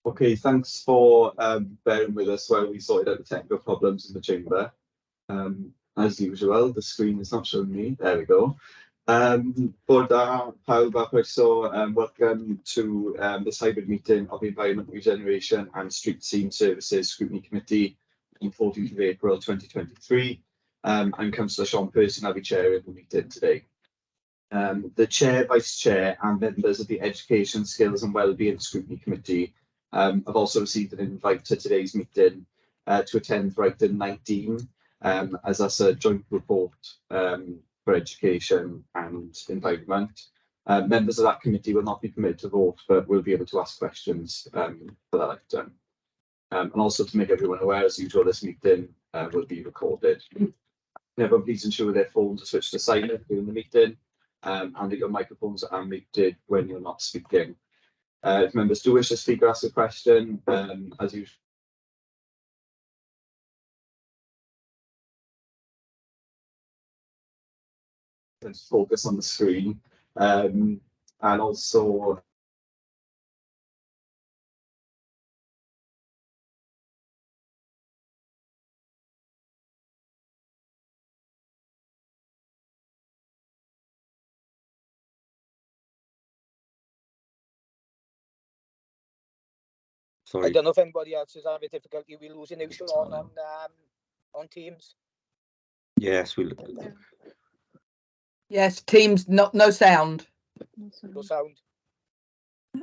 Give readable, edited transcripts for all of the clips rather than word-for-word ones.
Okay, thanks for bearing with us while we sorted out the technical problems in the chamber. As usual, the screen is not showing me. There we go. Bod pawb a croeso, welcome to this hybrid meeting of the Environment Regeneration and Streetscene Services Scrutiny Committee on 14th of April 2023. I'm Councillor Sean Pearson, I'll be chairing the meeting today. The Chair, Vice Chair and members of the Education, Skills and Wellbeing Scrutiny Committee have also received an invite to today's meeting to attend for item 19, as that's a joint report for education and environment. Members of that committee will not be permitted to vote, but will be able to ask questions for that item. And also to make everyone aware, as usual, this meeting will be recorded. Everyone please ensure their phones are switched to silent during the meeting, and that your microphones are muted when you're not speaking. If members do wish to speak or ask a question, as usual, focus on the screen, and also I don't know if anybody else is having difficulty. We're losing you on Teams. Yes, we'll. Yes, Teams, no sound. No sound. Do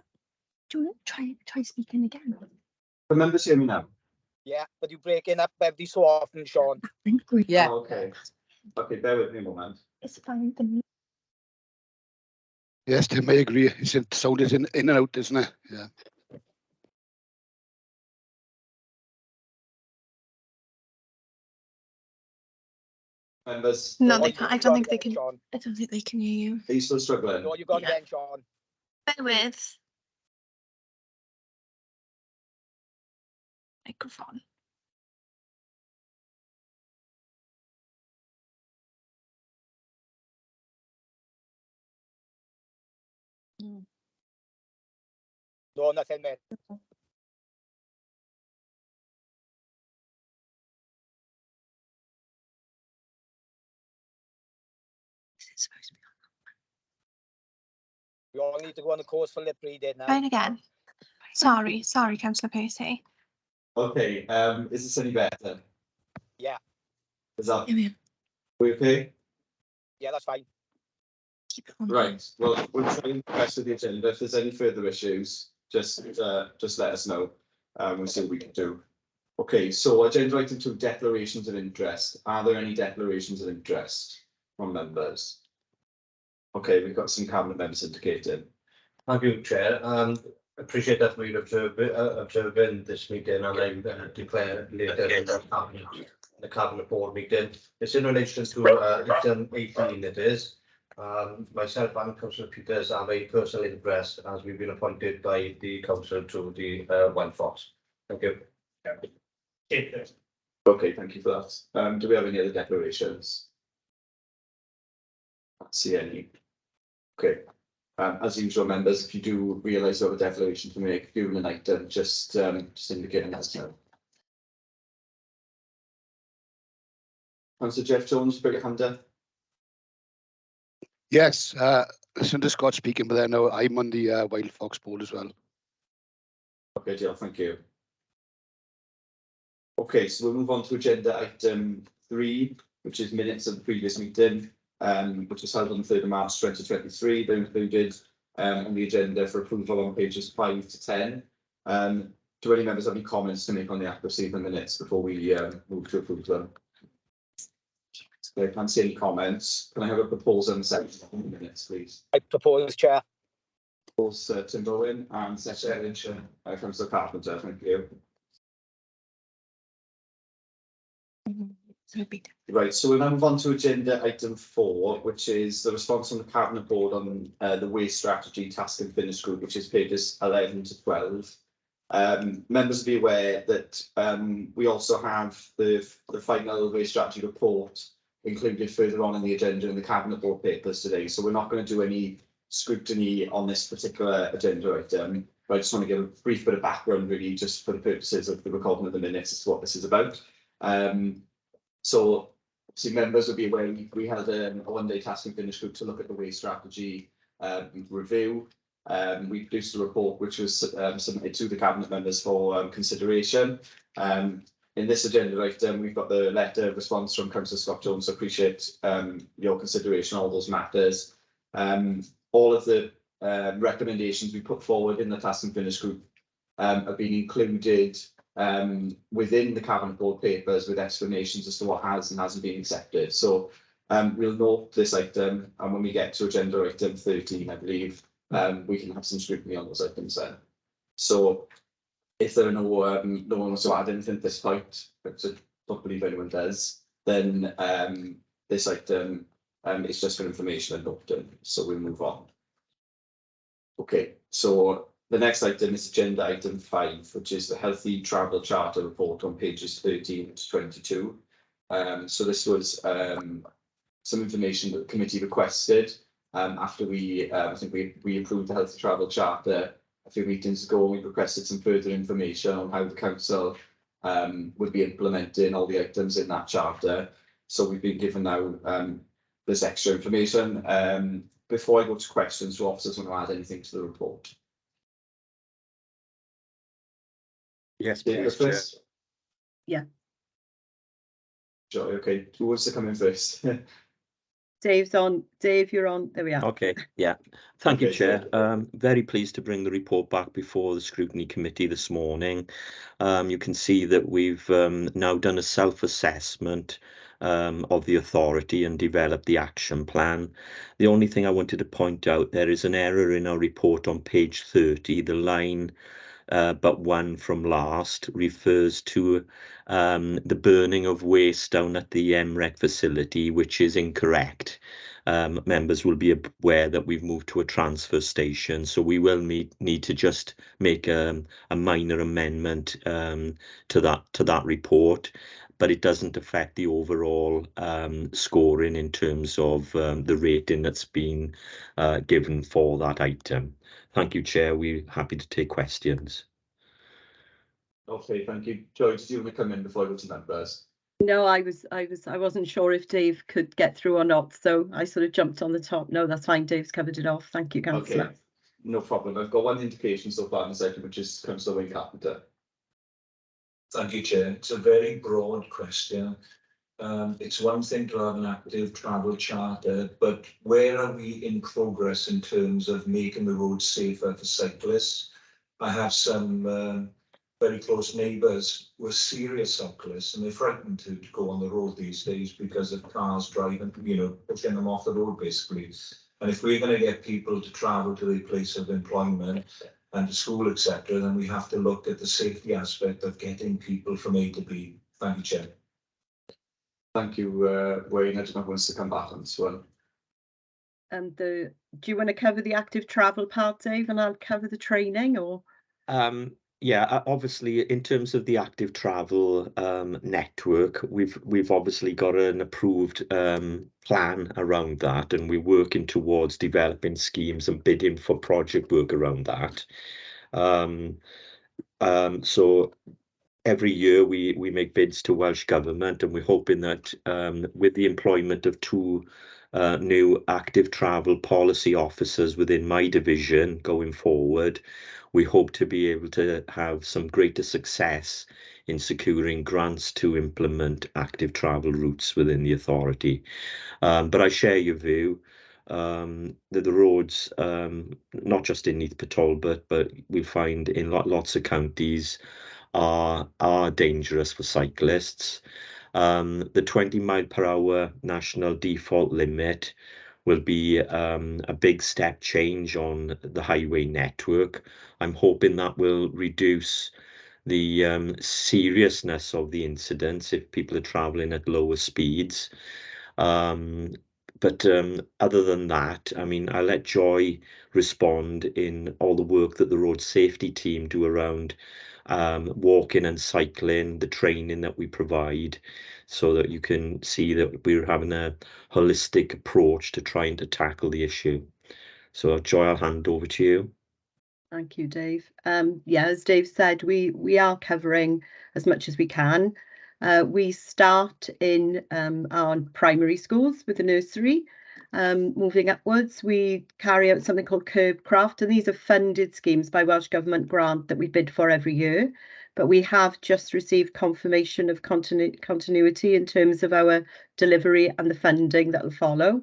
you want to try speaking again? the members hear me now? Yeah, but you're breaking up every so often, Sean. Yeah. Oh, okay. Okay, bear with me a moment. It's fine for me. Yes, Tim, I agree. It's sound is in and out, isn't it? Yeah. Members, No, Oh, they you can't. I got don't it think they again, can. Sean. I don't think they can hear you. are you still struggling? No, you got it Yeah. again, Sean. Bear with. Microphone. No, nothing, mate. Is it supposed to be We all need to go on the course for lip reading now. on? Try it again. Sorry, Councillor Percy. Okay, is this any better? Yeah. Is that, Yeah, we okay? Yeah, that's fine. keep it on. Right, well, we'll try and progress with the agenda. If there's any further issues, just let us know. We'll see what we can do. Okay, so agenda item 2, declarations of interest. Are there any declarations of interest from members? Okay, we've got some cabinet members indicated. Thank you, Chair. Appreciate that we're observing this meeting, and I declare later in the cabinet board meeting. It's in relation to item 18. It is. Myself and Councillor Peters have a personal interest as we've been appointed by the council to the Wildfox. Thank you. Okay, thank you for that. Do we have any other declarations? Can't see any. Okay. As usual, members, if you do realise you have a declaration to make during an item, just indicate and let us know. Councillor Jeff Jones, put your hand up. Yes, listen to Scott speaking, but I know I'm on the Wild Fox board as well. Okay, Jill, thank you. Okay, so we'll move on to agenda item 3, which is minutes of the previous meeting, which was held on the 3rd of March 2023. They're included on the agenda for approval on pages 5 to 10. Do any members have any comments to make on the accuracy of the minutes before we move to approve them? I can't see any comments. Can I have a proposal and a second on the minutes, please? I propose, Chair. Propose Tim Bowen and second Councillor Carpenter. Thank you. Right, so we'll now move on to agenda item 4, which is the response from the Cabinet Board on the Waste Strategy Task and Finish Group, which is pages 11 to 12. Members will be aware that we also have the final Waste Strategy report included further on in the agenda in the Cabinet Board papers today, so we're not going to do any scrutiny on this particular agenda item. but I just want to give a brief bit of background, really, just for the purposes of the recording of the minutes as to what this is about. So, obviously, members will be aware we had a one-day task and finish group to look at the waste strategy review. We produced a report which was submitted to the cabinet members for consideration. In this agenda item, we've got the letter of response from Councillor Scott Jones. So appreciate your consideration of all those matters. All of the recommendations we put forward in the task and finish group have been included within the cabinet board papers with explanations as to what has and hasn't been accepted. So we'll note this item, and when we get to agenda item 13, I believe, we can have some scrutiny on those items then. So if there are no one wants to add anything at this point, because I don't believe anyone does, then this item is just for information and noting. So we'll move on. Okay, so the next item is agenda item 5, which is the Healthy Travel Charter report on pages 13 to 22. So this was some information that the committee requested after I think we approved the Healthy Travel Charter a few meetings ago. We requested some further information on how the council would be implementing all the items in that charter. So we've been given now this extra information. Before I go to questions, do officers want to add anything to the report? Yes, Dave, please, first? Chair. Yeah. Joy, okay. Who wants to come in first? Dave's on. Dave, you're on. There we are. Okay, yeah. Thank you, Okay, Chair. good. Very pleased to bring the report back before the Scrutiny Committee this morning. You can see that we've now done a self-assessment of the authority and developed the action plan. The only thing I wanted to point out, there is an error in our report on page 30. The line but one from last refers to the burning of waste down at the MREC facility, which is incorrect. Members will be aware that we've moved to a transfer station, so we will need to just make a minor amendment to that report, but it doesn't affect the overall scoring in terms of the rating that's been given for that item. Thank you, Chair. We're happy to take questions. Okay, thank you. Joy, did you want to come in before I go to members? No, I wasn't sure if Dave could get through or not, so I sort of jumped on the top. No, that's fine. Dave's covered it off. Thank you, Councillor. Okay, no problem. I've got one indication so far in the second, which is Councillor Wayne Carpenter. Thank you, Chair. It's a very broad question. It's one thing to have an active travel charter, but where are we in progress in terms of making the roads safer for cyclists? I have some very close neighbours who are serious cyclists, and they're frightened to go on the road these days because of cars driving, pushing them off the road basically. And if we're going to get people to travel to their place of employment and to school, etc., then we have to look at the safety aspect of getting people from A to B. Thank you, Chair. Thank you, Wayne. I don't know who wants to come back on this one. And do you want to cover the active travel part, Dave, and I'll cover the training, or? Yeah, obviously, in terms of the active travel network, we've obviously got an approved plan around that, and we're working towards developing schemes and bidding for project work around that. So every year we make bids to Welsh Government, and we're hoping that with the employment of 2 new active travel policy officers within my division going forward, we hope to be able to have some greater success in securing grants to implement active travel routes within the authority. But I share your view that the roads, not just in Neath, Talbot, but we find in lots of counties, are dangerous for cyclists. The 20-mile-per-hour national default limit will be a big step change on the highway network. I'm hoping that will reduce the seriousness of the incidents if people are traveling at lower speeds. But other than that, I mean, I'll let Joy respond in all the work that the road safety team do around walking and cycling, the training that we provide, so that you can see that we're having a holistic approach to trying to tackle the issue. So Joy, I'll hand over to you. Thank you, Dave. Yeah, as Dave said, we are covering as much as we can. We start in our primary schools with the nursery. Moving upwards, we carry out something called Curb Craft, and these are funded schemes by Welsh Government grant that we bid for every year. But we have just received confirmation of continuity in terms of our delivery and the funding that will follow.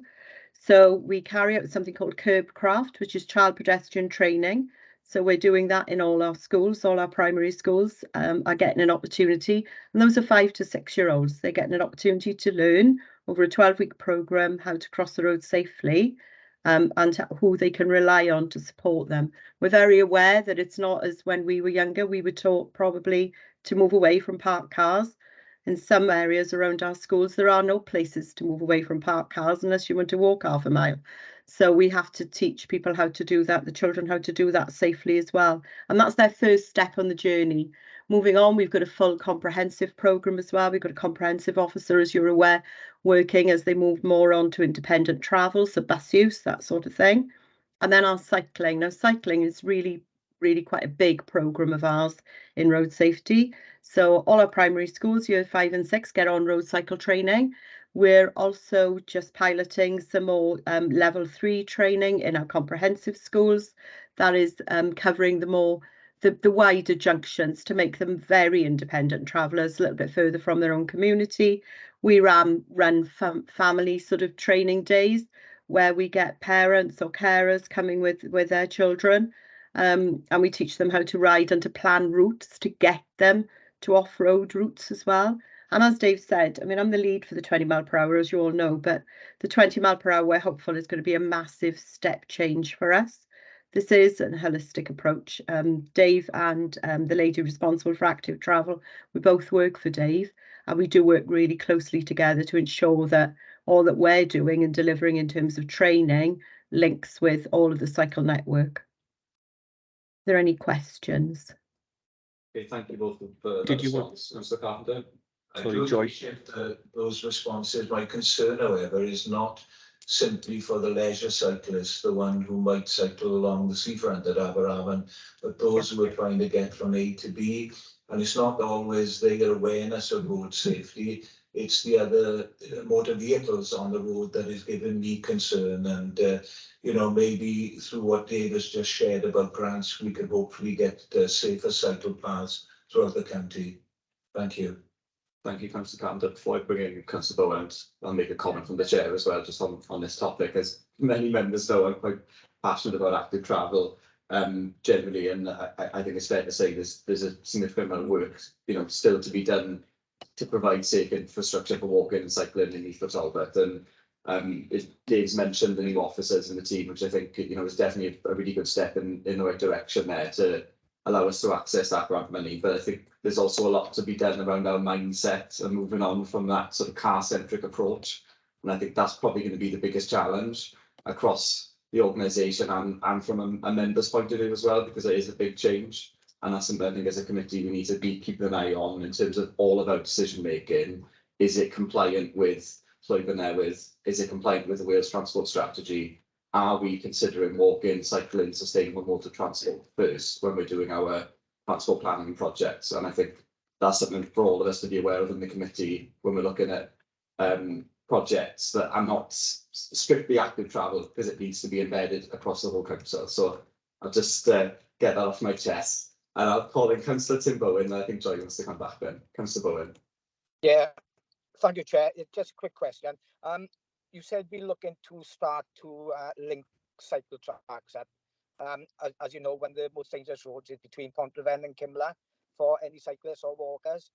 So we carry out something called Curb Craft, which is child pedestrian training. So we're doing that in all our schools, all our primary schools are getting an opportunity. And those are 5 to 6 year olds. They're getting an opportunity to learn over a 12-week programme how to cross the road safely and who they can rely on to support them. We're very aware that it's not as when we were younger, we were taught probably to move away from parked cars. In some areas around our schools, there are no places to move away from parked cars unless you want to walk half a mile. So we have to teach people how to do that, the children how to do that safely as well. And that's their first step on the journey. Moving on, we've got a full comprehensive programme as well. We've got a comprehensive officer, as you're aware, working as they move more on to independent travel, so bus use, that sort of thing. And then our cycling. Now, cycling is really quite a big programme of ours in road safety. So all our primary schools, year 5 and 6, get on road cycle training. We're also just piloting some more level 3 training in our comprehensive schools. That is covering the wider junctions to make them very independent travellers, a little bit further from their own community. We run family sort of training days where we get parents or carers coming with their children, and we teach them how to ride and to plan routes to get them to off-road routes as well. And as Dave said, I mean, I'm the lead for the 20 mile per hour, as you all know, but the 20 mile per hour, we're hopeful is going to be a massive step change for us. This is a holistic approach. Dave and the lady responsible for active travel, we both work for Dave, and we do work really closely together to ensure that all that we're doing and delivering in terms of training links with all of the cycle network. Are there any questions? Okay, thank you both for Did that you want- response, Mr. Carpenter. I Sorry, do Joy. appreciate those responses. My concern, however, is not simply for the leisure cyclist, the one who might cycle along the seafront at Aberafan, but those who are trying to get from A to B. And it's not always their awareness of road safety, it's the other motor vehicles on the road that is giving me concern. And, you know, maybe through what Dave has just shared about grants, we could hopefully get safer cycle paths throughout the county. Thank you. Thank you, Councillor Carpenter. Before I bring in Councillor Bowen, I'll make a comment from the chair as well, just on this topic. As many members know, I'm quite passionate about active travel generally, and I think it's fair to say there's a significant amount of work, you know, still to be done to provide safe infrastructure for walking and cycling in Neath or Talbot. And Dave's mentioned the new officers in the team, which I think, you know, is definitely a really good step in the right direction there to allow us to access that grant money. But I think there's also a lot to be done around our mindset and moving on from that sort of car-centric approach. And I think that's probably going to be the biggest challenge across the organisation and from a member's point of view as well, because it is a big change. And that's something I think as a committee we need to be keeping an eye on in terms of all of our decision making. Is it compliant with is it compliant with the Wales Transport Strategy? Are we considering walking, cycling, sustainable motor transport first when we're doing our transport planning projects? And I think that's something for all of us to be aware of in the committee when we're looking at projects that are not strictly active travel, because it needs to be embedded across the whole council. So I'll just get that off my chest. And I'll call in Councillor Tim Bowen. I think Joy wants to come back then. Councillor Bowen. Yeah, thank you, Chair. Just a quick question. You said we're looking to start to link cycle tracks up. As you know, one of the most dangerous roads is between Pontryfen and Cymla for any cyclists or walkers.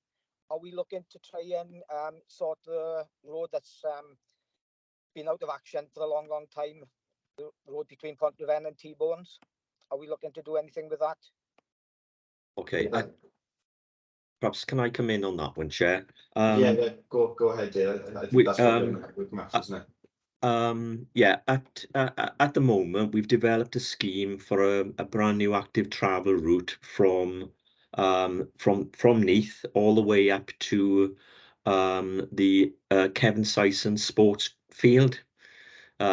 Are we looking to try and sort the road that's been out of action for a long time, the road between Pontryfen and T-Bones? Are we looking to do anything with that? Okay, perhaps can I come in on that one, Chair? Yeah, go ahead, Dave. I think that's what with Max, isn't it? Yeah, at the moment we've developed a scheme for a brand new active travel route from Neath all the way up to the Kevin Syson sports field.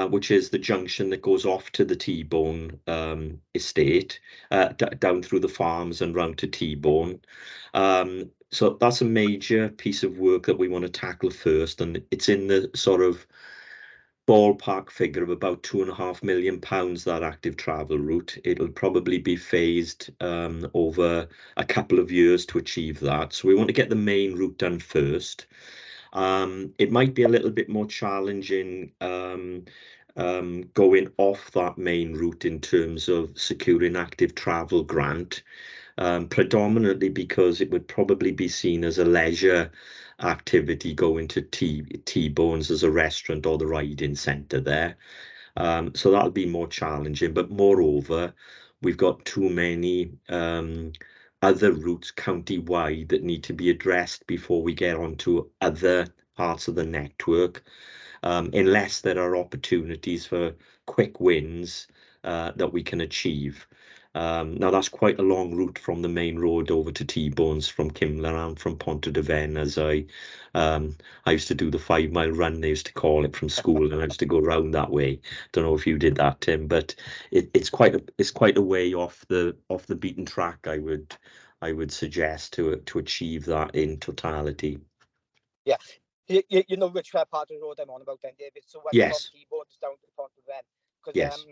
which is the junction that goes off to the T-Bone estate, down through the farms and round to T-Bone. So that's a major piece of work that we want to tackle first, and it's in the sort of ballpark figure of about £2.5 million, that active travel route. It'll probably be phased over a couple of years to achieve that. So we want to get the main route done first. It might be a little bit more challenging going off that main route in terms of securing active travel grant, predominantly because it would probably be seen as a leisure activity going to T-Bones as a restaurant or the riding centre there. So that'll be more challenging, but moreover, we've got too many other routes county-wide that need to be addressed before we get onto other parts of the network, unless there are opportunities for quick wins that we can achieve. Now that's quite a long route from the main road over to T-Bones from Kimler and from Pontardafen, as I used to do the 5-mile run, they used to call it, from school, and I used to go round that way. Don't know if you did that, Tim, but it's quite a way off the beaten track, I would suggest, to achieve that in totality. Yeah. You know which part of the road I'm on about then, David? So when Yes. from T-Bones down to Pontardafen, because Yes.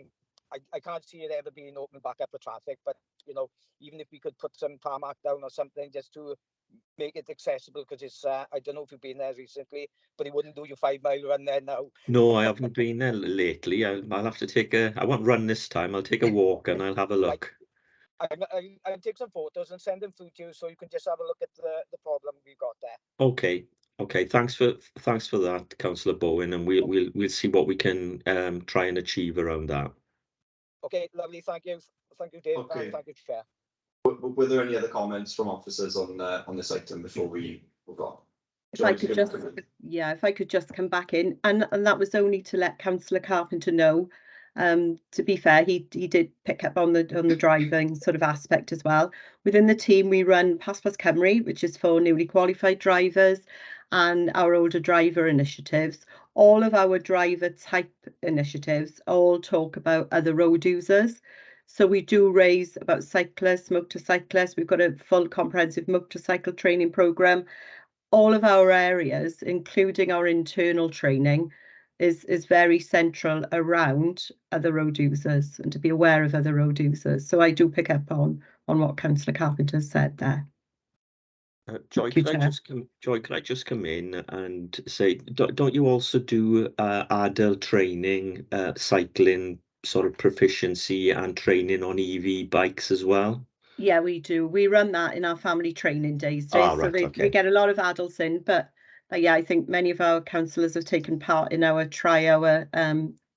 I can't see it ever being opened back up for traffic, but you know, even if we could put some tarmac down or something just to make it accessible, because it's I don't know if you've been there recently, but it wouldn't do your 5-mile run there now. No, I haven't been there lately. I'll have to I won't run this time. I'll take a walk and I'll have a look. I'll take some photos and send them through to you so you can just have a look at the problem we've got there. Okay, thanks for that, Councillor Bowen, and we'll see what we can try and achieve around that. Okay, lovely. Thank you, Dave. Okay. Thank you, Chair. Were there any other comments from officers on this item before we move on? If I could just come back in, and that was only to let Councillor Carpenter know. To be fair, he did pick up on the driving sort of aspect as well. Within the team, we run Passport Cymru, which is for newly qualified drivers, and our older driver initiatives. All of our driver type initiatives all talk about other road users. So we do raise about cyclists, motorcyclists. We've got a full comprehensive motorcycle training programme. All of our areas, including our internal training, is very central around other road users and to be aware of other road users. So I do pick up on what Councillor Carpenter said there. Joy, could I just come in and say, don't you also do adult training, cycling sort of proficiency and training on EV bikes as well? Yeah, we do. We run that in our family training days. Right, So we get a lot of adults in, but yeah, I think many of our councillors have taken part in our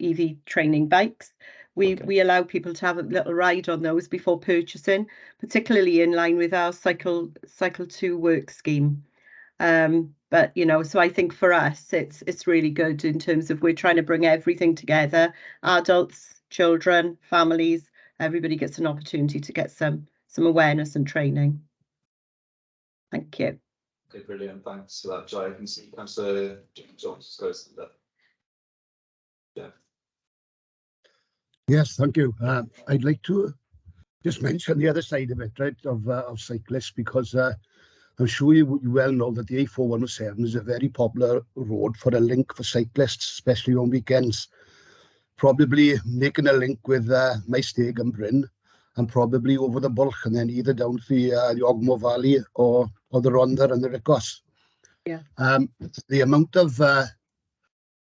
EV training bikes. We allow people to have a little ride on those before purchasing, particularly in line with our cycle to work scheme. But you know, so I think for us it's really good in terms of we're trying to bring everything together: adults, children, families. Everybody gets an opportunity to get some awareness and training. Thank you. Okay, brilliant. Thanks for that, Joy. I can see Councillor Jones goes to that. Yeah. Yes, thank you. I'd like to just mention the other side of it, right, of cyclists, because I'm sure you well know that the A4107 is a very popular road for a link for cyclists, especially on weekends. Probably making a link with Maesteg and Bryn, and probably over the Bulk, and then either down to the Ogmore Valley or the Rhondda and the Ricos. Yeah. The amount of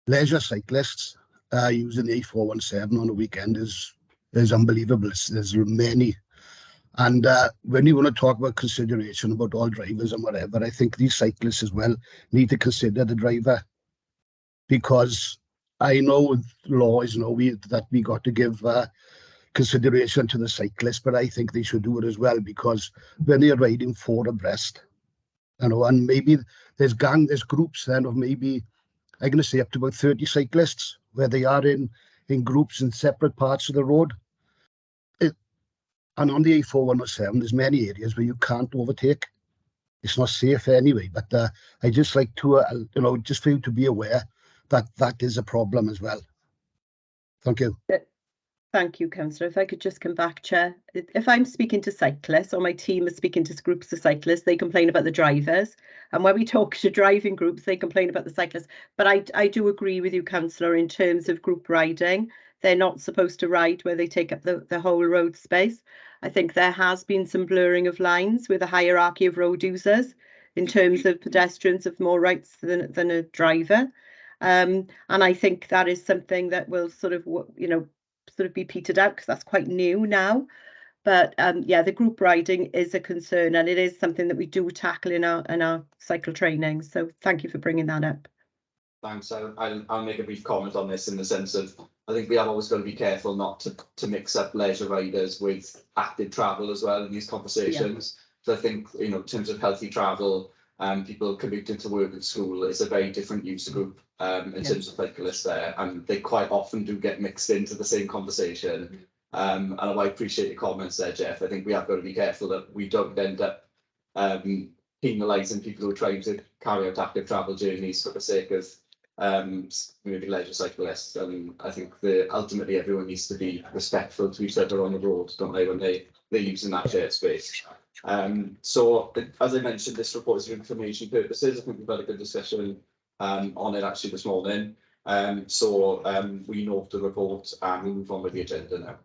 leisure cyclists using the A417 on a weekend is unbelievable. There's many. And when you want to talk about consideration about all drivers and whatever, I think these cyclists as well need to consider the driver, because I know law is that we got to give consideration to the cyclists, but I think they should do it as well, because when they're riding 4 abreast, you know, and maybe there's groups then of maybe, I'm going to say up to about 30 cyclists, where they are in groups in separate parts of the road. And on the A4107, there's many areas where you can't overtake. It's not safe anyway, but I just like to, just for you to be aware that that is a problem as well. Thank you. Thank you, Councillor. If I could just come back, Chair. If I'm speaking to cyclists or my team is speaking to groups of cyclists, they complain about the drivers. And when we talk to driving groups, they complain about the cyclists. But I do agree with you, Councillor, in terms of group riding. They're not supposed to ride where they take up the whole road space. I think there has been some blurring of lines with a hierarchy of road users in terms of pedestrians have more rights than a driver. And I think that is something that will sort of, sort of be petered out because that's quite new now. But yeah, the group riding is a concern, and it is something that we do tackle in our cycle training. So thank you for bringing that up. Thanks. I'll make a brief comment on this in the sense of I think we have always got to be careful not to mix up leisure riders with active travel as well in these conversations. So I think, in terms of healthy travel, people commuting to work and school is a very different user group in terms of cyclists there, and they quite often do get mixed into the same conversation. And I appreciate your comments there, Jeff. I think we have got to be careful that we don't end up penalising people who are trying to carry out active travel journeys for the sake of maybe leisure cyclists. I think ultimately everyone needs to be respectful to each other on the road, don't they, when they're using that shared space. So as I mentioned, this report is for information purposes. I think we've had a good discussion on it actually this morning. So we note the report and we move on with the agenda now.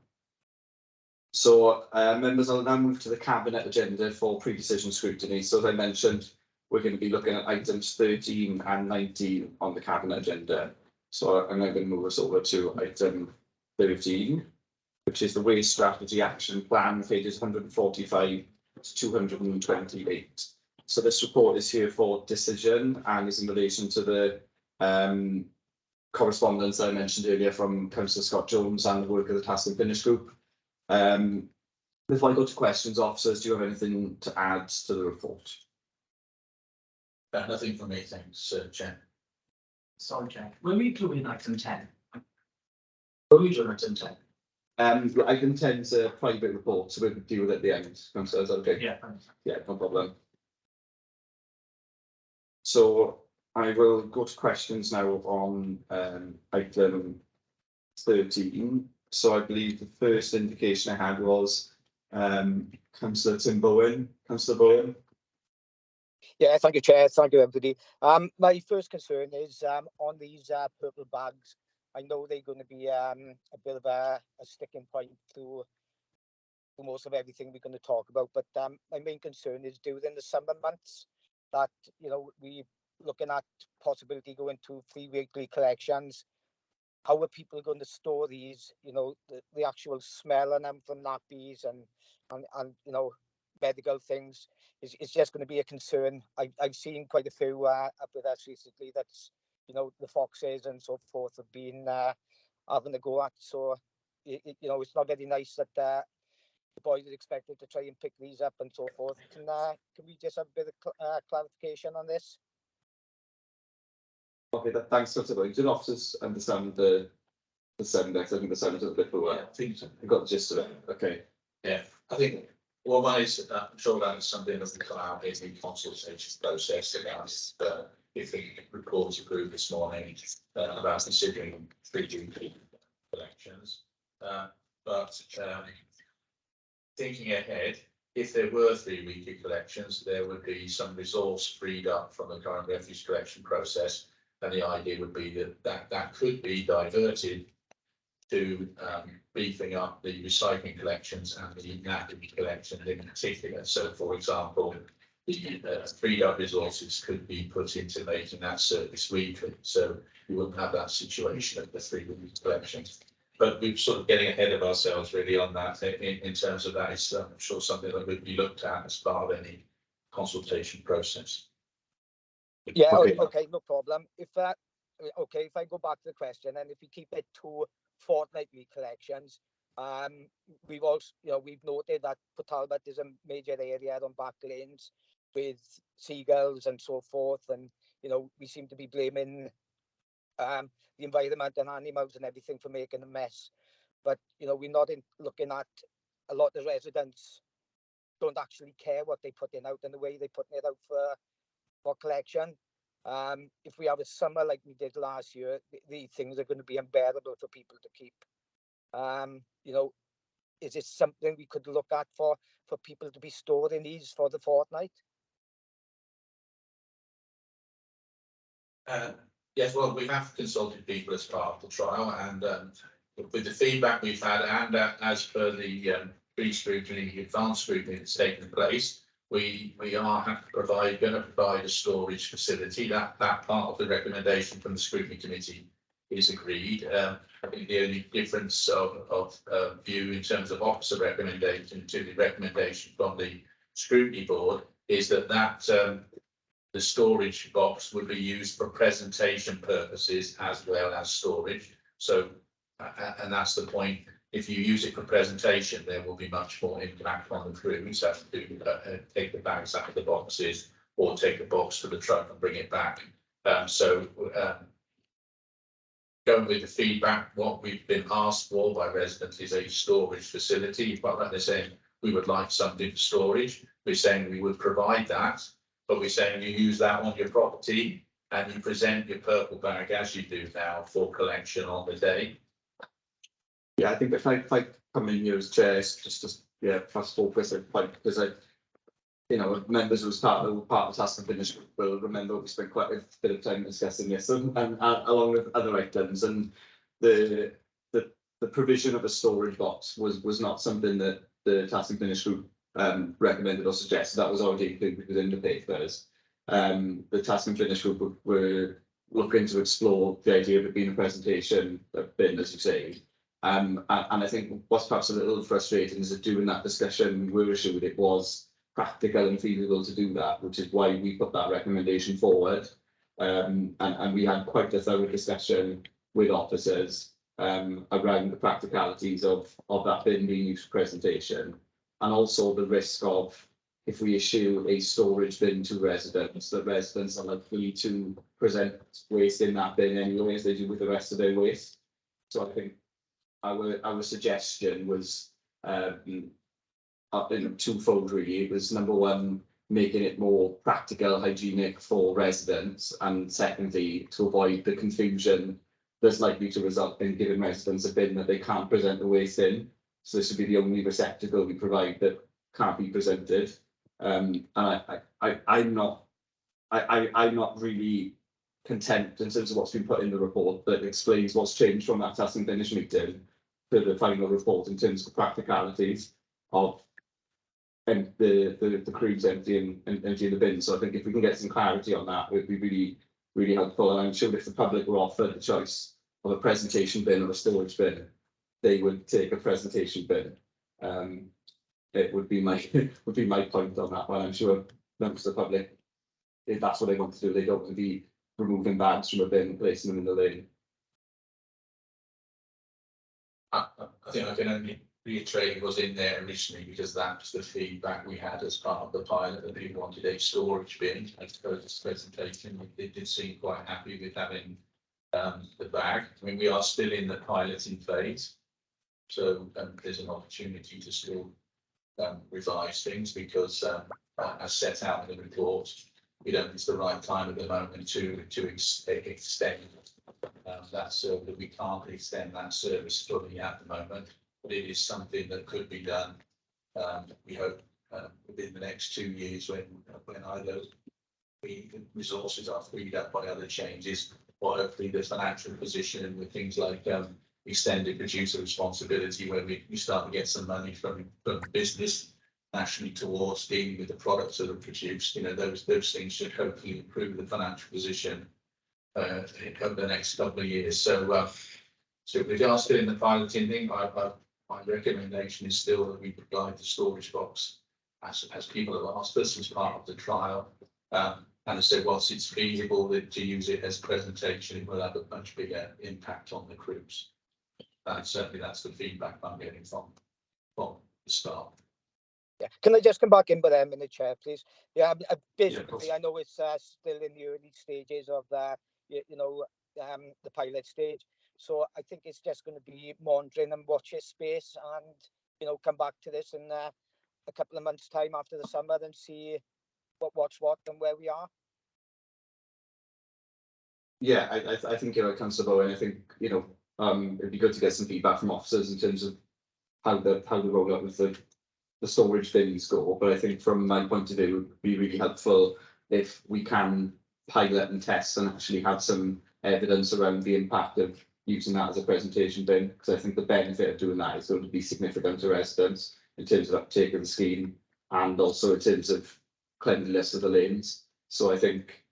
So members, I'll now move to the Cabinet agenda for pre-decision scrutiny. So as I mentioned, we're going to be looking at items 13 and 19 on the Cabinet agenda. So I'm now going to move us over to item 13, which is the Waste Strategy Action Plan, pages 145 to 228. So this report is here for decision and is in relation to the correspondence I mentioned earlier from Councillor Scott Jones and the work of the Task and Finish Group. Before I go to questions, officers, do you have anything to add to the report? Nothing from me, thanks, Chair. Sorry, Jack. Were we doing item 10? What are we doing item 10? Item 10 is a private report, so we'll deal with it at the end. So is that okay? Yeah, thanks. Yeah, no problem. So I will go to questions now on item 13. So I believe the first indication I had was Councillor Tim Bowen. Councillor Bowen. Yeah, thank you, Chair. Thank you, everybody. My first concern is on these purple bags. I know they're going to be a bit of a sticking point through most of everything we're going to talk about. But my main concern is during the summer months that, we're looking at possibility going to free weekly collections. How are people going to store these? The actual smell on them from nappies and medical things is just going to be a concern. I've seen quite a few up with us recently that's the foxes and so forth have been having a go at. So it's not very nice that the boys are expected to try and pick these up and so forth. Can we just have a bit of clarification on this? Okay, thanks, Councillor Bowen. Did officers understand the sound? I think the sound is a bit poor. Yeah, I think so. I got the gist of it. Okay. Yeah, I think one is I'm sure that is something that will come out in the consultation process about if the report is approved this morning about considering 3GP collections. But thinking ahead, if there were 3 weekly collections, there would be some resource freed up from the current refuse collection process, and the idea would be that could be diverted to beefing up the recycling collections and the napkin collections in particular. So, for example, the freed up resources could be put into making that service weekly, so you wouldn't have that situation of the 3 week collections. But we're sort of getting ahead of ourselves really on that. In terms of that, it's I'm sure something that would be looked at as part of any consultation process. Yeah, Okay. okay, no problem. If I go back to the question, and if we keep it to fortnightly collections, we've also, we've noted that for Talbot is a major area on back lanes with seagulls and so forth, and we seem to be blaming the environment and animals and everything for making a mess. But we're not looking at a lot of residents don't actually care what they put in out and the way they put it out for collection. If we have a summer like we did last year, these things are going to be unbearable for people to keep. You know, is it something we could look at for people to be storing these for the fortnight? Yes, well, we have consulted people as part of the trial, and with the feedback we've had, and as per the pre-scrutiny, advanced scrutiny that's taken place, we are going to provide a storage facility. That part of the recommendation from the scrutiny committee is agreed. I think the only difference of view in terms of officer recommendation to the recommendation from the scrutiny board is that the storage box would be used for presentation purposes as well as storage. So, and that's the point. If you use it for presentation, there will be much more impact on the crews having to take the bags out of the boxes or take the box to the truck and bring it back. Going with the feedback, what we've been asked for by residents is a storage facility. But like they're saying, we would like something for storage. We're saying we would provide that. But we're saying you use that on your property and you present your purple bag as you do now for collection on the day. Yeah, I think if I come in here as chair, just fast forward because members who was part of the task and finish will remember we spent quite a bit of time discussing this and along with other items, and the provision of a storage box was not something that the task and finish group recommended or suggested. That was already included within the papers. The task and finish group were looking to explore the idea of it being a presentation bin, as you say. And I think what's perhaps a little frustrating is that during that discussion, we were assured it was practical and feasible to do that, which is why we put that recommendation forward. And we had quite a thorough discussion with officers around the practicalities of that bin being used for presentation, and also the risk of, if we issue a storage bin to residents, that residents are likely to present waste in that bin anyway, as they do with the rest of their waste. So I think our suggestion was twofold really. It was, number one, making it more practical, hygienic for residents, and secondly, to avoid the confusion that's likely to result in giving residents a bin that they can't present the waste in. So this would be the only receptacle we provide that can't be presented. And I'm not really content in terms of what's been put in the report that explains what's changed from that task and finish meeting to the final report in terms of practicalities of the crews emptying the bin. So I think if we can get some clarity on that, it would be really, really helpful. And I'm sure if the public were offered the choice of a presentation bin or a storage bin, they would take a presentation bin. It would be my point on that one. I'm sure members of the public, if that's what they want to do, they don't want to be removing bags from a bin and placing them in the lane. I think I can only reiterate it was in there initially because that was the feedback we had as part of the pilot, that people wanted a storage bin as opposed to this presentation. They did seem quite happy with having the bag. I mean, we are still in the piloting phase, so there's an opportunity to still revise things because as set out in the report, we don't think it's the right time at the moment to extend that service. We can't extend that service fully at the moment, but it is something that could be done. We hope within the next 2 years when either the resources are freed up by other changes, or hopefully the financial position with things like extended producer responsibility, where we start to get some money from business nationally towards dealing with the products that are produced. Those things should hopefully improve the financial position over the next couple of years. So if we are still in the piloting thing, my recommendation is still that we provide the storage box as people have asked us as part of the trial. And I said, whilst it's feasible to use it as a presentation, it will have a much bigger impact on the crews. Certainly that's the feedback I'm getting from the staff. Yeah, can I just come back in with them in the chair, please? Yeah, basically, I know it's still in the early stages of the pilot stage. So I think it's just going to be monitoring and watch this space, and come back to this in a couple of months' time after the summer and see what's what and where we are. Yeah, I think you're right, Councillor Bowen. I think, you know, it'd be good to get some feedback from officers in terms of how the rollout with the storage bins go. But I think from my point of view, it would be really helpful if we can pilot and test and actually have some evidence around the impact of using that as a presentation bin, because I think the benefit of doing that is going to be significant to residents in terms of uptake of the scheme and also in terms of cleanliness of the lanes. So I think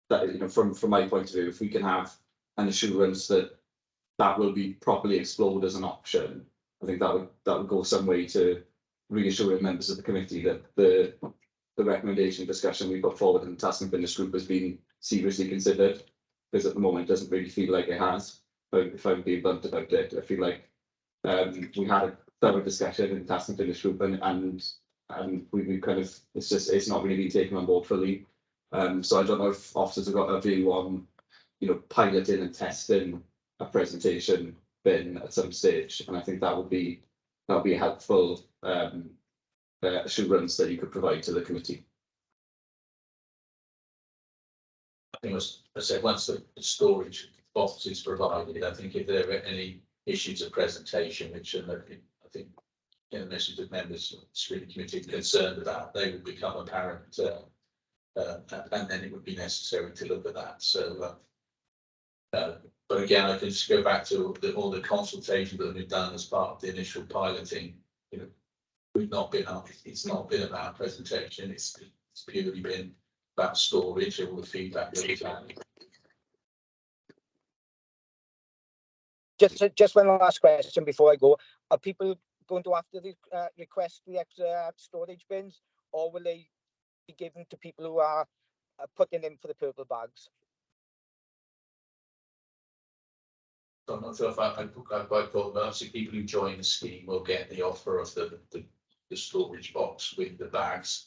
that, you know, from my point of view, if we can have an assurance that that will be properly explored as an option, I think that would go some way to reassuring members of the committee that the recommendation discussion we put forward in the task and finish group has been seriously considered, because at the moment it doesn't really feel like it has. If I'm being blunt about it, I feel like we had a thorough discussion in the task and finish group, and we kind of, it's not really been taken on board fully. So I don't know if officers have got a view on, you know, piloting and testing a presentation bin at some stage, and I think that would be a helpful assurance that you could provide to the committee. I think, as I said, once the storage box is provided, I think if there are any issues of presentation, which I think the message that members of the Scrutiny Committee are concerned about, they will become apparent, and then it would be necessary to look at that. So, but again, I can just go back to all the consultation that we've done as part of the initial piloting. You know, we've not been up. It's not been about presentation. It's purely been about storage, all the feedback that we've had. Just one last question before I go. Are people going to have to request the extra storage bins, or will they be given to people who are putting in for the purple bags? So I'm not sure if I quite call, but obviously people who join the scheme will get the offer of the storage box with the bags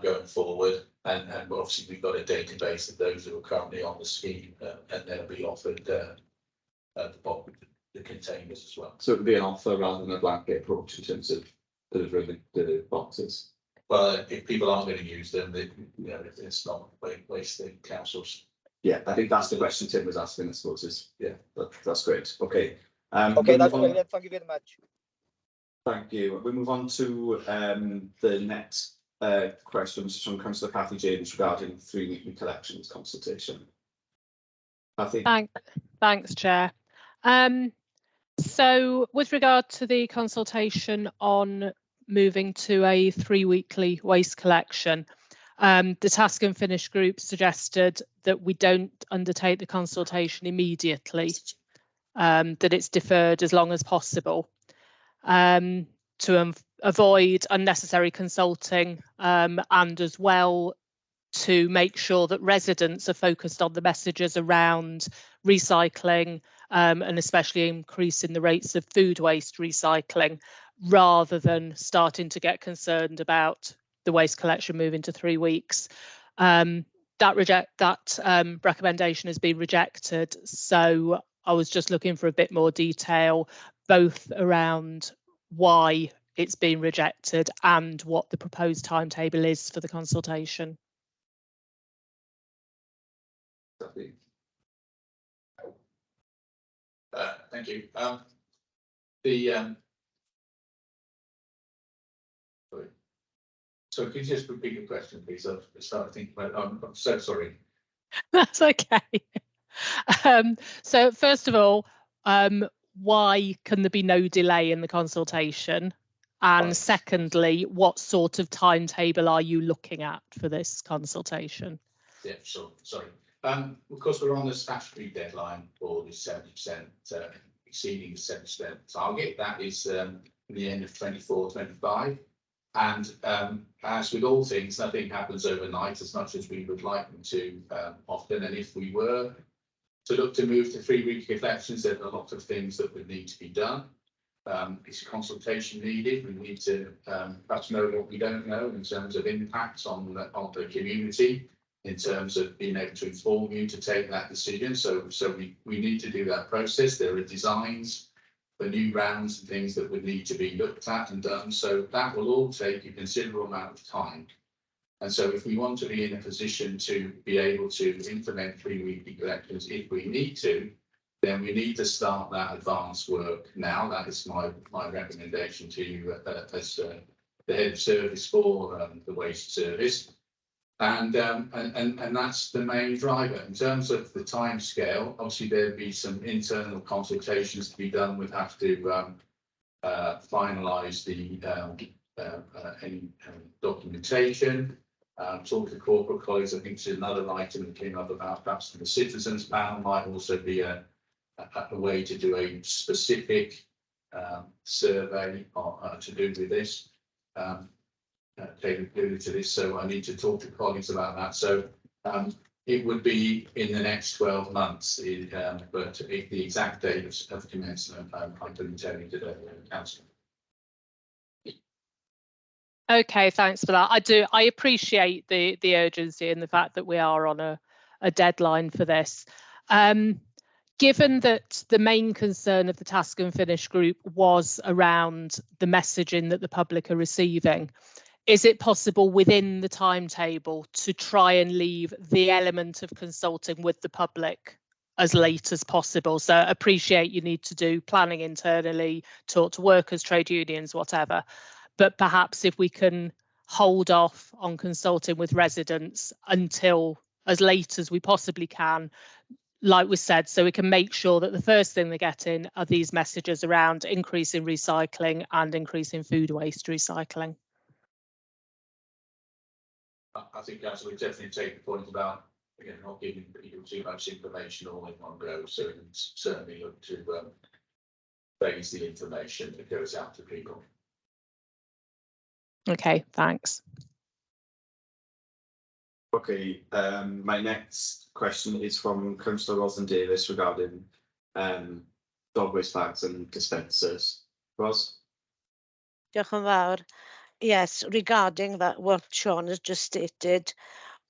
going forward, and obviously we've got a database of those who are currently on the scheme, and they'll be offered the containers as well. So it would be an offer rather than a blanket approach in terms of delivering the boxes. Well, if people aren't going to use them, you know, it's not wasting councils. Yeah, I think that's the question Tim was asking, I suppose. Is yeah, that's great. Okay. Okay, that's brilliant. Thank you very much. Thank you. We move on to the next questions from Councillor Cathy James regarding 3 weekly collections consultation. Cathy. Thanks, Chair. So with regard to the consultation on moving to a 3 weekly waste collection, the task and finish group suggested that we don't undertake the consultation immediately, that it's deferred as long as possible, to avoid unnecessary consulting, and as well to make sure that residents are focused on the messages around recycling, and especially increasing the rates of food waste recycling, rather than starting to get concerned about the waste collection moving to 3 weeks. That recommendation has been rejected, so I was just looking for a bit more detail, both around why it's been rejected and what the proposed timetable is for the consultation. Thank you. So could you just repeat your question, please? I've started thinking about it. I'm so sorry. That's okay. So first of all, why can there be no delay in the consultation? And Right. Secondly, what sort of timetable are you looking at for this consultation? Yeah, sure. Sorry. Of course, we're on the statutory deadline for the 70%, exceeding the 70% target. That is the end of 24-25. And as with all things, nothing happens overnight as much as we would like them to often. And if we were to look to move to 3 weekly collections, there are a lot of things that would need to be done. Is consultation needed? We need to perhaps know what we don't know in terms of impacts on the community, in terms of being able to inform you to take that decision. So we need to do that process. There are designs for new rounds and things that would need to be looked at and done. So that will all take a considerable amount of time. And so if we want to be in a position to be able to implement free weekly collections, if we need to, then we need to start that advanced work now. That is my recommendation to you as the head of service for the waste service. And that's the main driver. In terms of the time scale, obviously there'd be some internal consultations to be done. We'd have to finalise the any documentation, talk to corporate colleagues. I think it's another item that came up about perhaps the citizens panel might also be a way to do a specific survey to do with this. Alluded to this, so I need to talk to colleagues about that. So it would be in the next 12 months, but the exact date of commencement I couldn't tell you today, Councillor. Okay, thanks for that. I appreciate the urgency and the fact that we are on a deadline for this. Given that the main concern of the Task and Finish group was around the messaging that the public are receiving, is it possible within the timetable to try and leave the element of consulting with the public as late as possible? So appreciate you need to do planning internally, talk to workers, trade unions, whatever. But perhaps if we can hold off on consulting with residents until as late as we possibly can, like we said, so we can make sure that the first thing they get in are these messages around increasing recycling and increasing food waste recycling. I think Councillor would definitely take the point about, again, not giving people too much information all in one go. So certainly look to phase the information that goes out to people. Okay, thanks. Okay, my next question is from Councillor Roslyn Davis regarding dog waste bags and dispensers. Ros? Diolch yn fawr. Yes, regarding that, what Sean has just stated,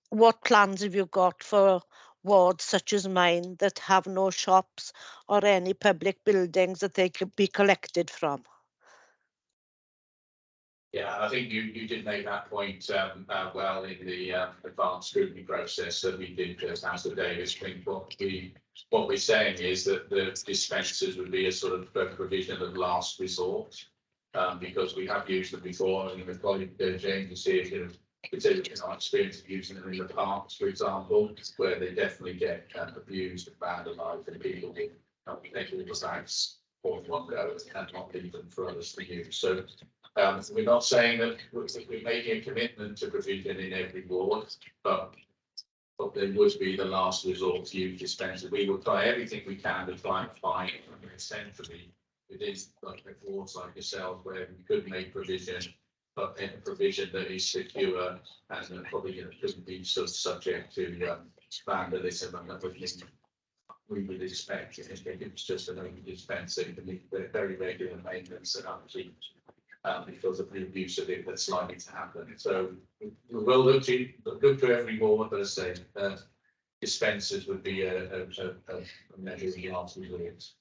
what plans have you got for wards such as mine that have no shops or any public buildings that they could be collected from? Yeah, I think you did make that point well in the advanced scrutiny process that we did as Councillor Davis. I think what we're saying is that the dispensers would be a sort of provision of last resort, because we have used them before, and the colleague James is here to consider our experience of using them in the parks, for example, where they definitely get abused and vandalised, and people will take all the bags all in one go and not leave them for others to use. So we're not saying that we're making a commitment to provision in every ward, but there would be the last resort to use dispenser. We will try everything we can to try and find essentially within like wards like yourself where we could make provision, but in a provision that is secure and probably couldn't be sort of subject to vandalism and everything. We would expect if it was just an open dispenser, they're very regular maintenance and upkeep because of the abuse of it that's likely to happen. So we will look to every ward, but as I say, dispensers would be a measure of last resort.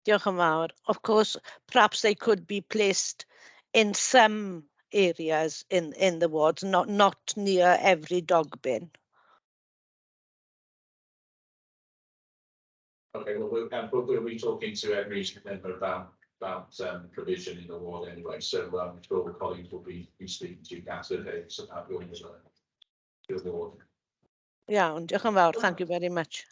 Diolch yn fawr. Of course, perhaps they could be placed in some areas in the wards, not near every dog bin. Okay, well, we'll be talking to every member about provision in the ward anyway. So all the colleagues will be speaking to you, Councillor Davis, about your ward. Iawn, diolch yn fawr. Thank you very much.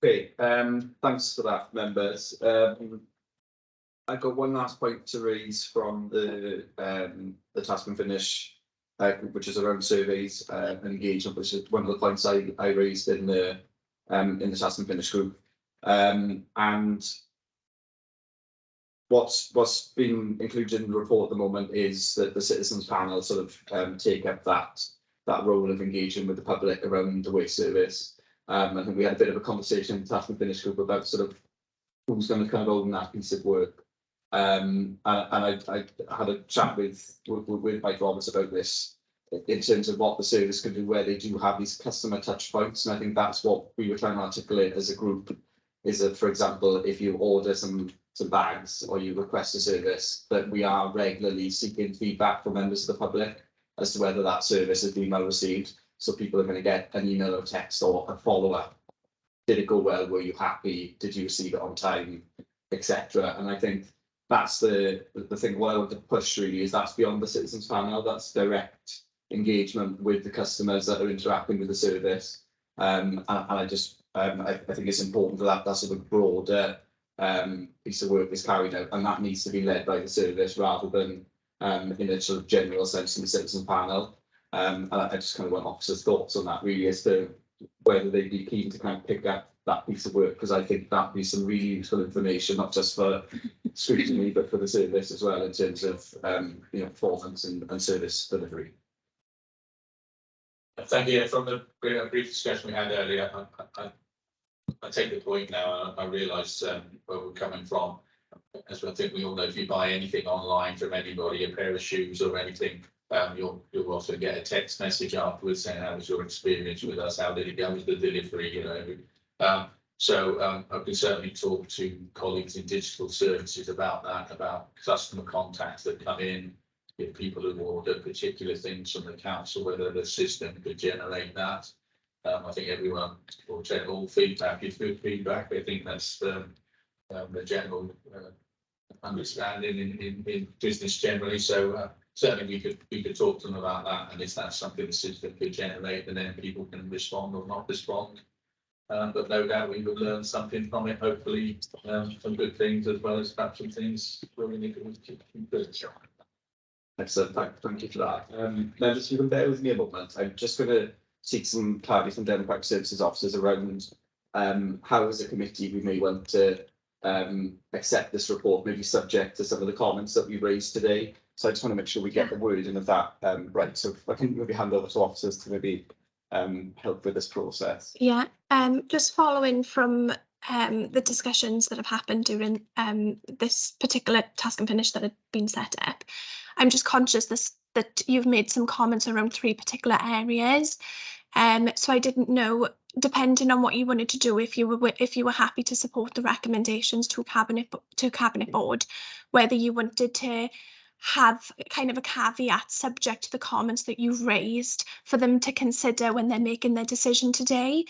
Okay, thanks for that, members. I've got one last point to raise from the Task and Finish group, which is around surveys and engagement, which is one of the points I raised in the Task and Finish group. And what's been included in the report at the moment is that the citizens panel sort of take up that role of engaging with the public around the waste service. I think we had a bit of a conversation in the Task and Finish group about sort of who's going to kind of own that piece of work. And I had a chat with Mike Roberts about this in terms of what the service can do, where they do have these customer touch points. And I think that's what we were trying to articulate as a group, is that, for example, if you order some bags or you request a service, that we are regularly seeking feedback from members of the public as to whether that service has been well received. So people are going to get an email or text or a follow-up. Did it go well? Were you happy? Did you receive it on time? Etc. And I think that's the thing. What I want to push really is that's beyond the citizens panel. That's direct engagement with the customers that are interacting with the service. And I just I think it's important that sort of broader piece of work is carried out, and that needs to be led by the service rather than in a sort of general sense in the citizen panel. And I just kind of want officers' thoughts on that really, as to whether they'd be keen to kind of pick up that piece of work, because I think that'd be some really useful information, not just for scrutiny, but for the service as well, in terms of performance and service delivery. Thank you. From the brief discussion we had earlier, I take the point now. I realise where we're coming from. As I think we all know, if you buy anything online from anybody, a pair of shoes or anything, you'll often get a text message afterwards saying, how was your experience with us? How did it go with the delivery? So I can certainly talk to colleagues in digital services about that, about customer contacts that come in, if people who order particular things from the council, whether the system could generate that. I think everyone will check all feedback is good feedback. I think that's the general understanding in business generally. So certainly we could talk to them about that, and if that's something the system could generate, and then people can respond or not respond. But no doubt we would learn something from it. Hopefully, some good things, as well as perhaps some things where we need to improve. Excellent, thank you for that. Now, just you can bear with me a moment. I'm just going to seek some clarity from Democratic Services officers around how, as a committee, we may want to accept this report, maybe subject to some of the comments that we raised today. So I just want to make sure we get the wording of that right. So if I can maybe hand over to officers to maybe help with this process. Yeah, just following from the discussions that have happened during this particular task and finish that had been set up, I'm just conscious that you've made some comments around 3 particular areas. So I didn't know, depending on what you wanted to do, if you were happy to support the recommendations to cabinet board, whether you wanted to have kind of a caveat subject to the comments that you've raised for them to consider when they're making their decision today.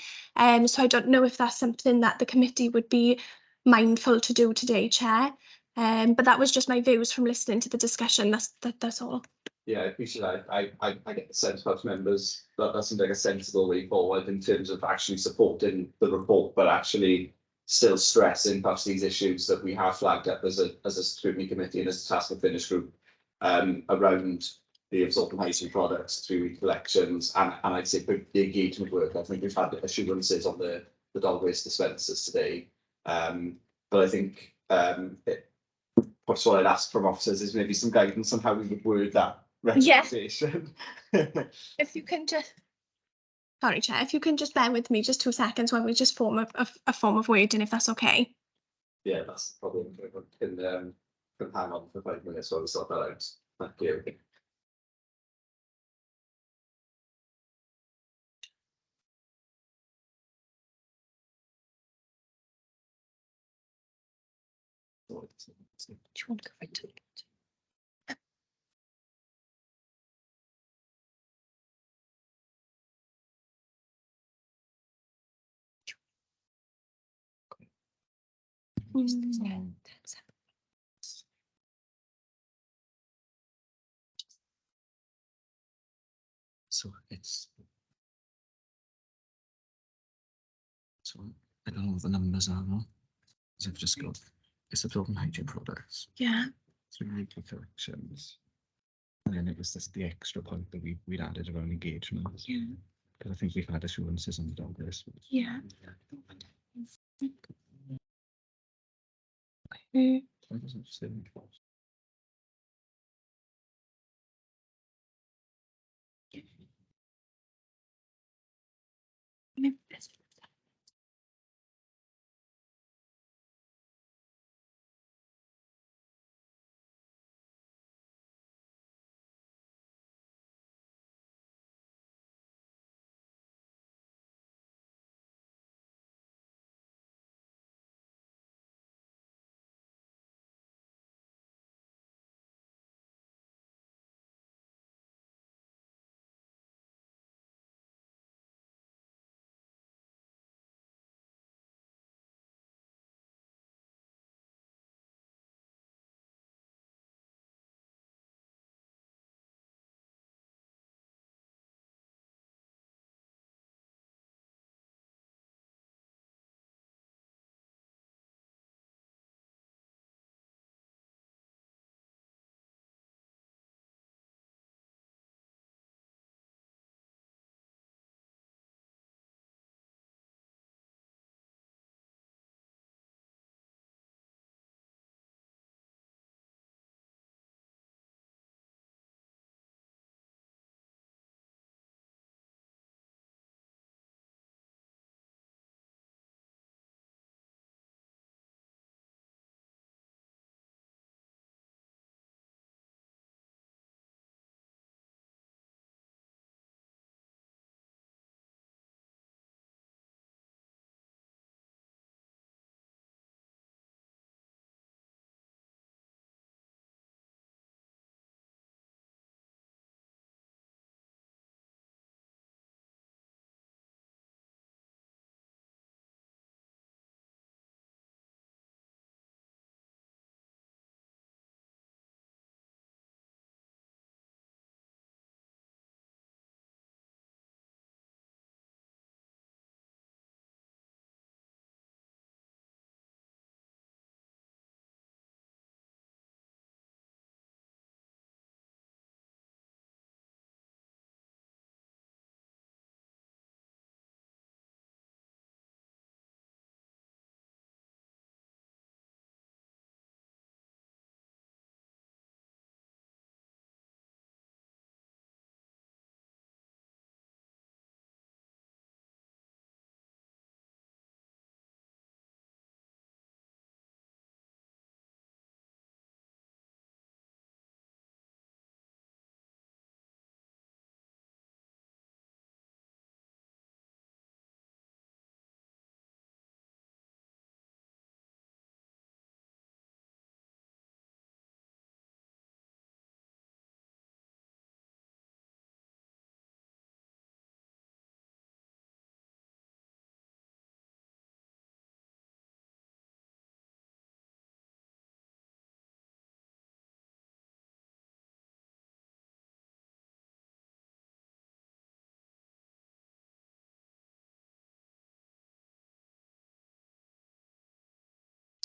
So I don't know if that's something that the committee would be mindful to do today, Chair. But that was just my views from listening to the discussion. That's all. Yeah, I appreciate that. I get the sense, perhaps members, that seems like a sensible way forward in terms of actually supporting the report, but actually still stressing perhaps these issues that we have flagged up as a scrutiny committee and as a task and finish group around the absorbent hygiene products through collections and I'd say the engagement work. I think we've had assurances on the dog waste dispensers today, but I think perhaps what I'd ask from officers is maybe some guidance on how we would word that recommendation. If you can just, sorry, Chair, if you can just bear with me just 2 seconds while we just form a form of wording, if that's okay. Yeah, that's the problem. Can hang on for 5 minutes while we sort that out. Thank you. Do you want to go right to it? So it's, so I don't know what the numbers are now. So I've just got, it's absorbent hygiene products. Yeah. 3 weekly collections. And then it was just the extra point that we'd added around engagement. Yeah. Because I think we've had assurances on the dog list. Yeah. Maybe this.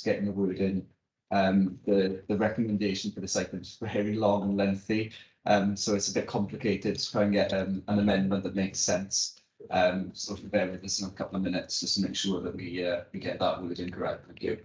getting the word in. The recommendation for the cycle is very long and lengthy, so it's a bit complicated to try and get an amendment that makes sense. So if you bear with us in a couple of minutes just to make sure that we get that word in correct. Thank you.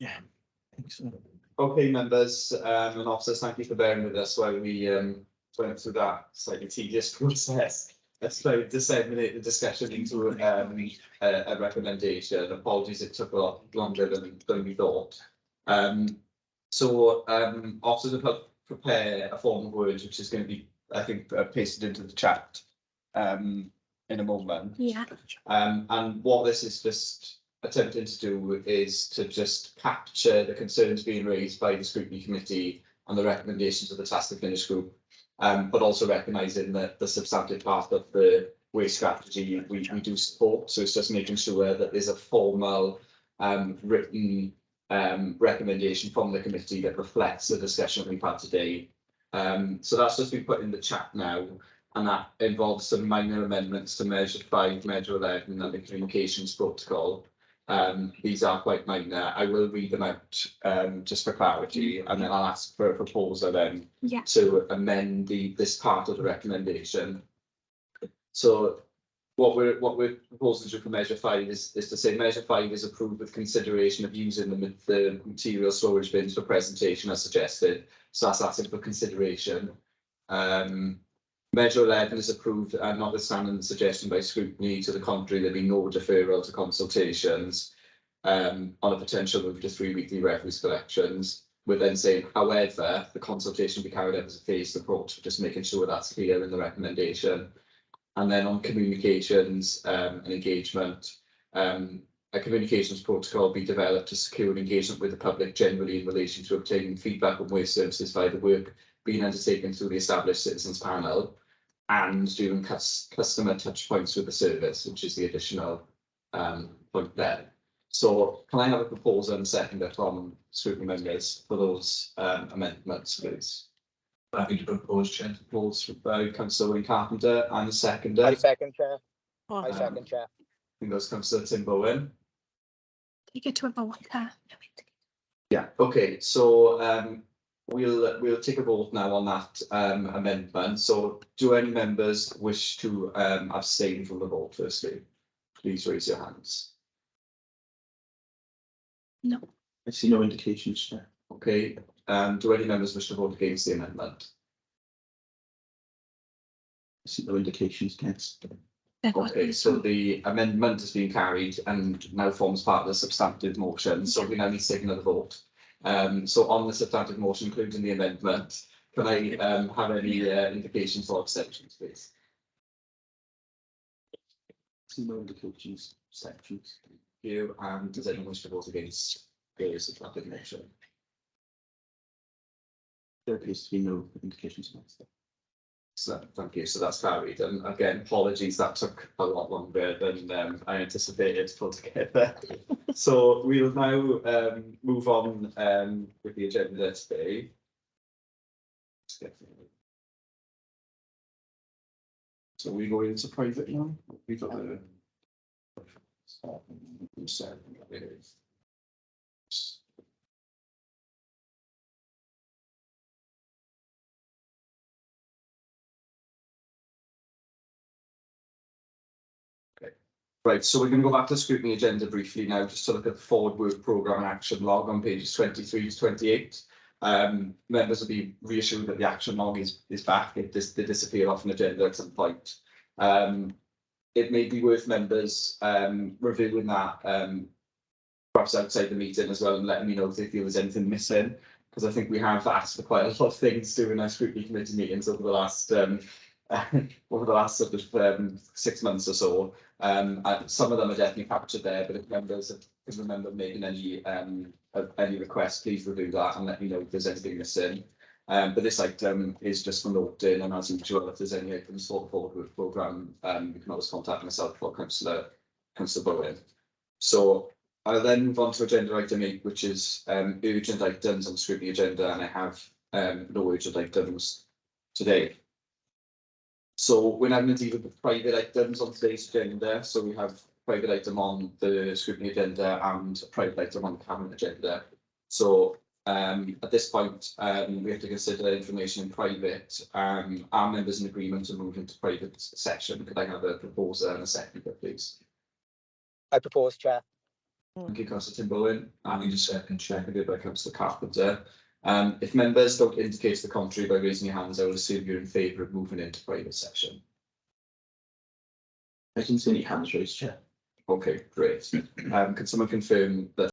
Yeah. Okay, members and officers, thank you for bearing with us while we went through that slightly tedious process. Let's try to disseminate the discussion into a recommendation. Apologies, it took a lot longer than we thought. Officers have helped prepare a form of words which is going to be, I think, pasted into the chat in a moment. Yeah. And what this is just attempting to do is to just capture the concerns being raised by the Scrutiny Committee and the recommendations of the Task and Finish Group, but also recognising that the substantive part of the waste strategy we do support. So it's just making sure that there's a formal written recommendation from the committee that reflects the discussion we've had today. So that's just been put in the chat now, and that involves some minor amendments to Measure 5, Measure 11 and the Communications Protocol. These are quite minor. I will read them out just for clarity, and then I'll ask for a proposal then to amend this part of the recommendation. So what we're proposing to do for Measure 5 is to say Measure 5 is approved with consideration of using the material storage bins for presentation as suggested. So that's asking for consideration. Measure 11 is approved and notwithstanding the suggestion by Scrutiny to the contrary, there'll be no deferral to consultations on a potential move to 3 weekly refuse collections. We're then saying, however, the consultation will be carried out as a phased approach, just making sure that's clear in the recommendation. And then on communications and engagement, a communications protocol will be developed to secure engagement with the public generally in relation to obtaining feedback on waste services via the work being undertaken through the established citizens panel and during customer touch points with the service, which is the additional point there. So can I have a proposal and seconder from Scrutiny members for those amendments, please? Happy to propose, Chair. Proposed by Councillor Wayne Carpenter and the seconder. I second, Chair. I second, Chair. I think that's Councillor Tim Bowen. Take it to a vote. Yeah, okay, so we'll take a vote now on that amendment. So do any members wish to abstain from the vote firstly? Please raise your hands. No. I see no indications, Chair. Okay, do any members wish to vote against the amendment? I see no indications against. Okay, so the amendment has been carried and now forms part of the substantive motion. So we now need to take another vote. So on the substantive motion, including the amendment, can I have any indications or abstentions, please? See no indications, abstentions. Thank you. And does anyone wish to vote against the substantive motion? There appears to be no indications against it. So thank you. So that's carried. And again, apologies, that took a lot longer than I anticipated to put together. So we'll now move on with the agenda today. So we go into private now. We've got the right, so we're going to go back to the scrutiny agenda briefly now, just to look at the forward work programme and action log on pages 23 to 28. Members will be reassured that the action log is back. They disappeared off an agenda at some point. It may be worth members reviewing that perhaps outside the meeting as well and letting me know if they feel there's anything missing, because I think we have asked for quite a lot of things during our scrutiny committee meetings over the last sort of 6 months or so. Some of them are definitely captured there, but if members can remember making any requests, please review that and let me know if there's anything missing. But this item is just for noting, and as usual, if there's any items for the forward work programme, you can always contact myself or Councillor Bowen. So I'll then move on to agenda item 8, which is urgent items on the scrutiny agenda, and I have no urgent items today. So we're now going to deal with private items on today's agenda. So we have a private item on the scrutiny agenda and a private item on the cabinet agenda. So at this point, we have to consider information in private. Are members in agreement to move into private section? Could I have a proposer and a seconder, please? I propose, Chair. Thank you, Councillor Tim Bowen. I need a second. Seconded by Councillor Carpenter. If members don't indicate to the contrary by raising your hands, I will assume you're in favour of moving into private session. I didn't see any hands raised, Chair. Okay, great. Can someone confirm that